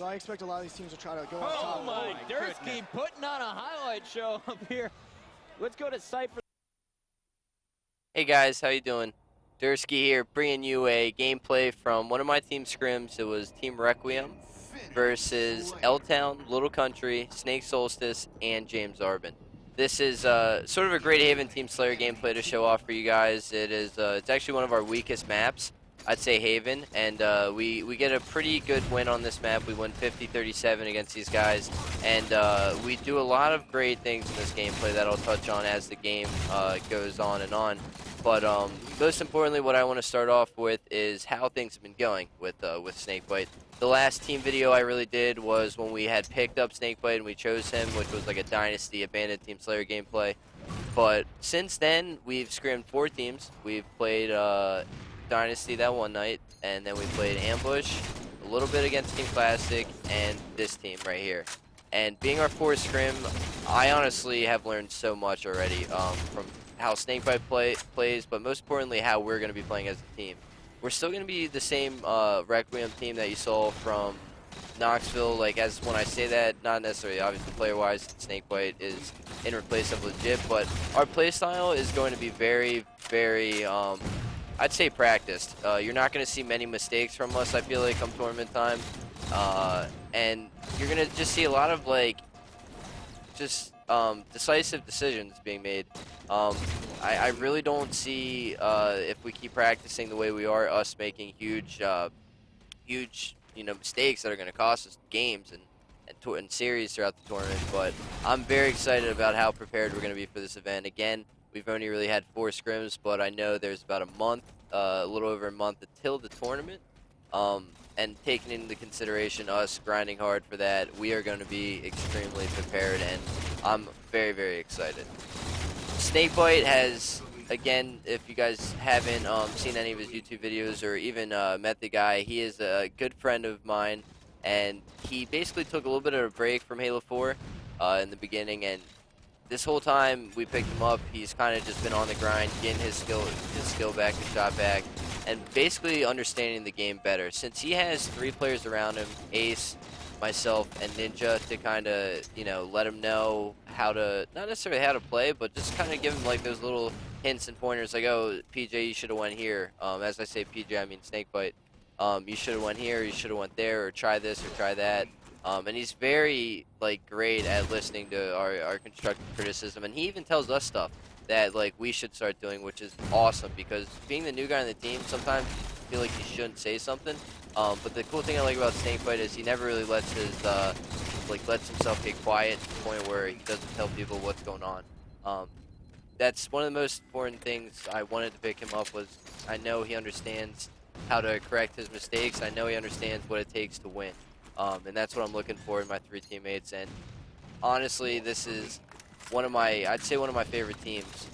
So I expect a lot of these teams will try to go up Oh top. my, Derskeezy putting on a highlight show up here. Let's go to Cypher. Hey guys, how you doing? Derskeezy here, bringing you a gameplay from one of my team scrims. It was Team Requiem versus L-Town, Little Country, Snake Solstice, and James Arbin. This is sort of a Great Haven Team Slayer gameplay to show off for you guys. It's actually one of our weakest maps, I'd say Haven, and we get a pretty good win on this map. We win 50-37 against these guys, and we do a lot of great things in this gameplay that I'll touch on as the game goes on and on. But most importantly, what I want to start off with is how things have been going with Snakebite. The last team video I really did was when we had picked up Snakebite and we chose him, which was like a Dynasty Abandoned Team Slayer gameplay. But since then, we've scrimmed 4 teams. We've played Dynasty that one night, and then we played Ambush, a little bit against Team Classic, and this team right here. And being our 4th scrim, I honestly have learned so much already from how Snakebite plays, but most importantly, how we're going to be playing as a team. We're still going to be the same Requiem team that you saw from Knoxville. Like, as when I say that, not necessarily obviously player-wise, Snakebite is in replace of legit, but our playstyle is going to be very, very, I'd say practiced. You're not going to see many mistakes from us, I feel like, come tournament time. And you're going to just see a lot of, like, just decisive decisions being made. I really don't see, if we keep practicing the way we are, us making huge, mistakes that are going to cost us games and series throughout the tournament. But I'm very excited about how prepared we're going to be for this event. Again, we've only really had 4 scrims, but I know there's about a month, a little over a month until the tournament. And taking into consideration us grinding hard for that, we are going to be extremely prepared, and I'm very, very excited. Snakebite has, again, if you guys haven't seen any of his YouTube videos or even met the guy, he is a good friend of mine, and he basically took a little bit of a break from Halo 4 in the beginning, and this whole time we picked him up, he's kind of just been on the grind, getting his skill back, his shot back, and basically understanding the game better. Since he has 3 players around him, Ace, myself, and Ninja, to kind of, let him know how to, not necessarily how to play, but just kind of give him like those little hints and pointers, like, oh, PJ, you should have went here. As I say PJ, I mean Snakebite. You should have went here, you should have went there, or try this or try that. And he's very, like, great at listening to our constructive criticism, and he even tells us stuff that, like, we should start doing, which is awesome, because being the new guy on the team, sometimes you feel like you shouldn't say something. But the cool thing I like about Snakebite is he never really lets lets himself get quiet to the point where he doesn't tell people what's going on. That's one of the most important things I wanted to pick him up, was I know he understands how to correct his mistakes. I know he understands what it takes to win. And that's what I'm looking for in my 3 teammates. And honestly, this is I'd say one of my favorite teams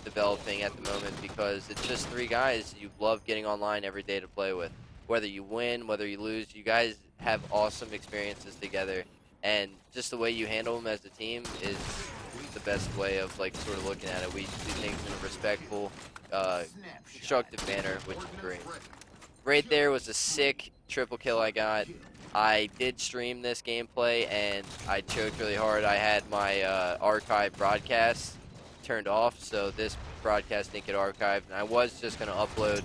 developing at the moment, because it's just 3 guys you love getting online every day to play with. Whether you win, whether you lose, you guys have awesome experiences together. And just the way you handle them as a team is the best way of, like, sort of looking at it. We do things in a respectful, constructive manner, which is great. Right there was a sick triple kill I got. I did stream this gameplay, and I choked really hard. I had my archive broadcast turned off, so this broadcast didn't get archived. And I was just going to upload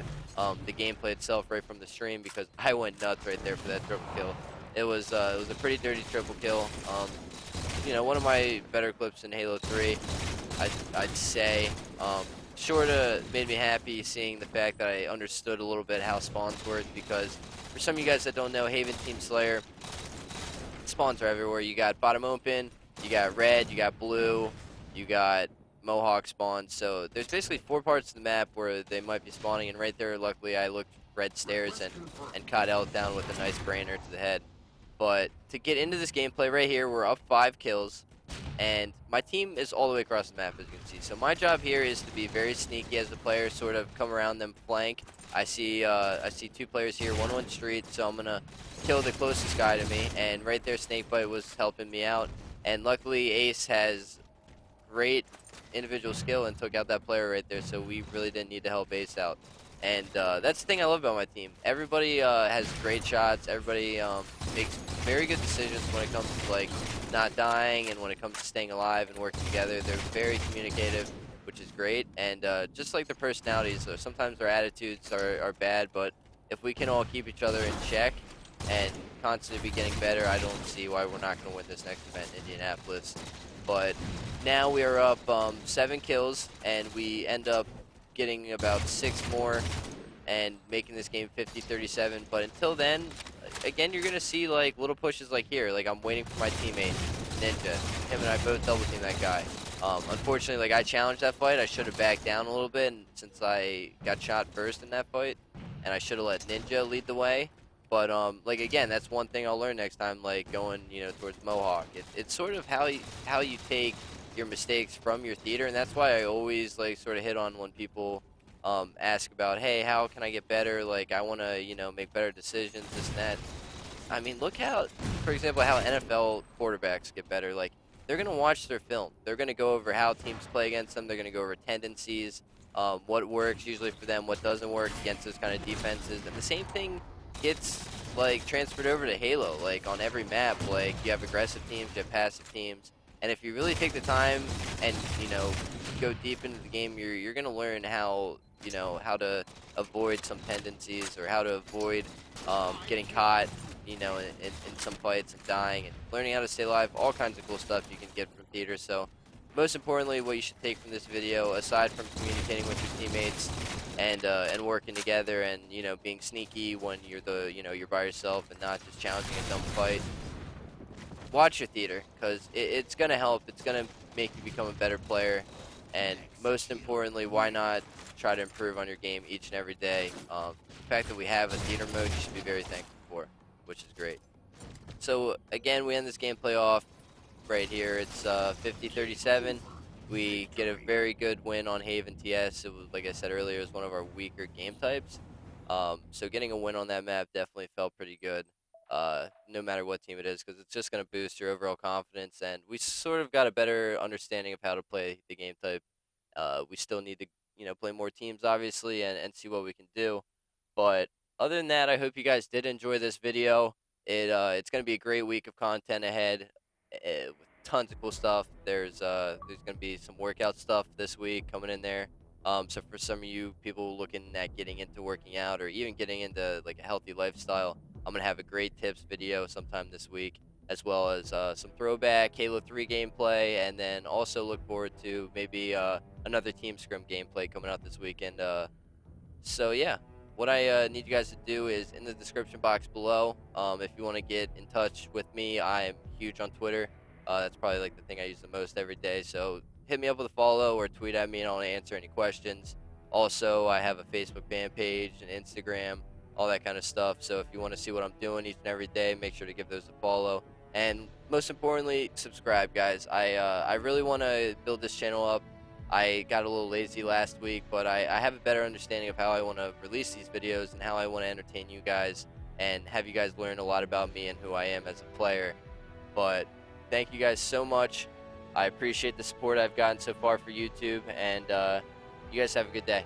the gameplay itself right from the stream, because I went nuts right there for that triple kill. It was a pretty dirty triple kill. One of my better clips in Halo 3, I'd say. Sort of made me happy seeing the fact that I understood a little bit how spawns work, because for some of you guys that don't know, Haven Team Slayer, spawns are everywhere. You got bottom open, you got red, you got blue, you got Mohawk spawns. So there's basically 4 parts of the map where they might be spawning, and right there, luckily, I looked red stairs and caught L down with a nice brainer to the head. But to get into this gameplay right here, we're up 5 kills. And my team is all the way across the map, as you can see. So my job here is to be very sneaky as a player, sort of come around them flank. I see 2 players here, one went street, so I'm gonna kill the closest guy to me. And right there, Snakebite was helping me out. And luckily, Ace has great individual skill and took out that player right there, so we really didn't need to help Ace out. And that's the thing I love about my team. Everybody has great shots. Everybody makes very good decisions when it comes to like not dying and when it comes to staying alive and working together. They're very communicative, which is great. And just like their personalities, sometimes their attitudes are bad, but if we can all keep each other in check and constantly be getting better, I don't see why we're not going to win this next event in Indianapolis. But now we are up 7 kills, and we end up getting about 6 more and making this game 50-37. But until then, again, you're going to see like little pushes like here. Like I'm waiting for my teammate, Ninja. Him and I both double team that guy. Unfortunately, like I challenged that fight. I should have backed down a little bit, and since I got shot first in that fight, and I should have let Ninja lead the way. But like again, that's one thing I'll learn next time. Like going, towards Mohawk. It's sort of how you take your mistakes from your theater, and that's why I always like sort of hit on when people ask about, hey, how can I get better? Like I want to, make better decisions, this and that. I mean, look how, for example, how NFL quarterbacks get better. Like they're gonna watch their film. They're gonna go over how teams play against them. They're gonna go over tendencies, what works usually for them, what doesn't work against those kind of defenses, and the same thing gets like transferred over to Halo. Like on every map, like you have aggressive teams, you have passive teams, and if you really take the time and go deep into the game, you're gonna learn how how to avoid some tendencies or how to avoid getting caught in some fights and dying and learning how to stay alive. All kinds of cool stuff you can get from theater. So most importantly, what you should take from this video, aside from communicating with your teammates and working together and being sneaky when you're by yourself and not just challenging a dumb fight, watch your theater, because it's gonna help. It's gonna make you become a better player, and most importantly, why not try to improve on your game each and every day? The fact that we have a theater mode, you should be very thankful for, which is great. So again, we end this gameplay off right here. It's 50-37. We get a very good win on Haven TS. It was, like I said earlier, it was one of our weaker game types. So getting a win on that map definitely felt pretty good, no matter what team it is, because it's just going to boost your overall confidence. And we sort of got a better understanding of how to play the game type. We still need to, play more teams, obviously, and see what we can do. But other than that, I hope you guys did enjoy this video. It's going to be a great week of content ahead, with tons of cool stuff. There's going to be some workout stuff this week coming in there. So for some of you people looking at getting into working out or even getting into like a healthy lifestyle, I'm going to have a great tips video sometime this week, as well as some throwback Halo 3 gameplay, and then also look forward to maybe another Team Scrim gameplay coming out this weekend. So yeah, what I need you guys to do is in the description box below. If you want to get in touch with me, I am huge on Twitter. That's probably like the thing I use the most every day. So hit me up with a follow or tweet at me, and I'll answer any questions. Also, I have a Facebook fan page and Instagram, all that kind of stuff. So if you want to see what I'm doing each and every day, make sure to give those a follow. And most importantly, subscribe, guys. I really want to build this channel up. I got a little lazy last week, but I have a better understanding of how I want to release these videos and how I want to entertain you guys and have you guys learn a lot about me and who I am as a player. But thank you guys so much. I appreciate the support I've gotten so far for YouTube, and you guys have a good day.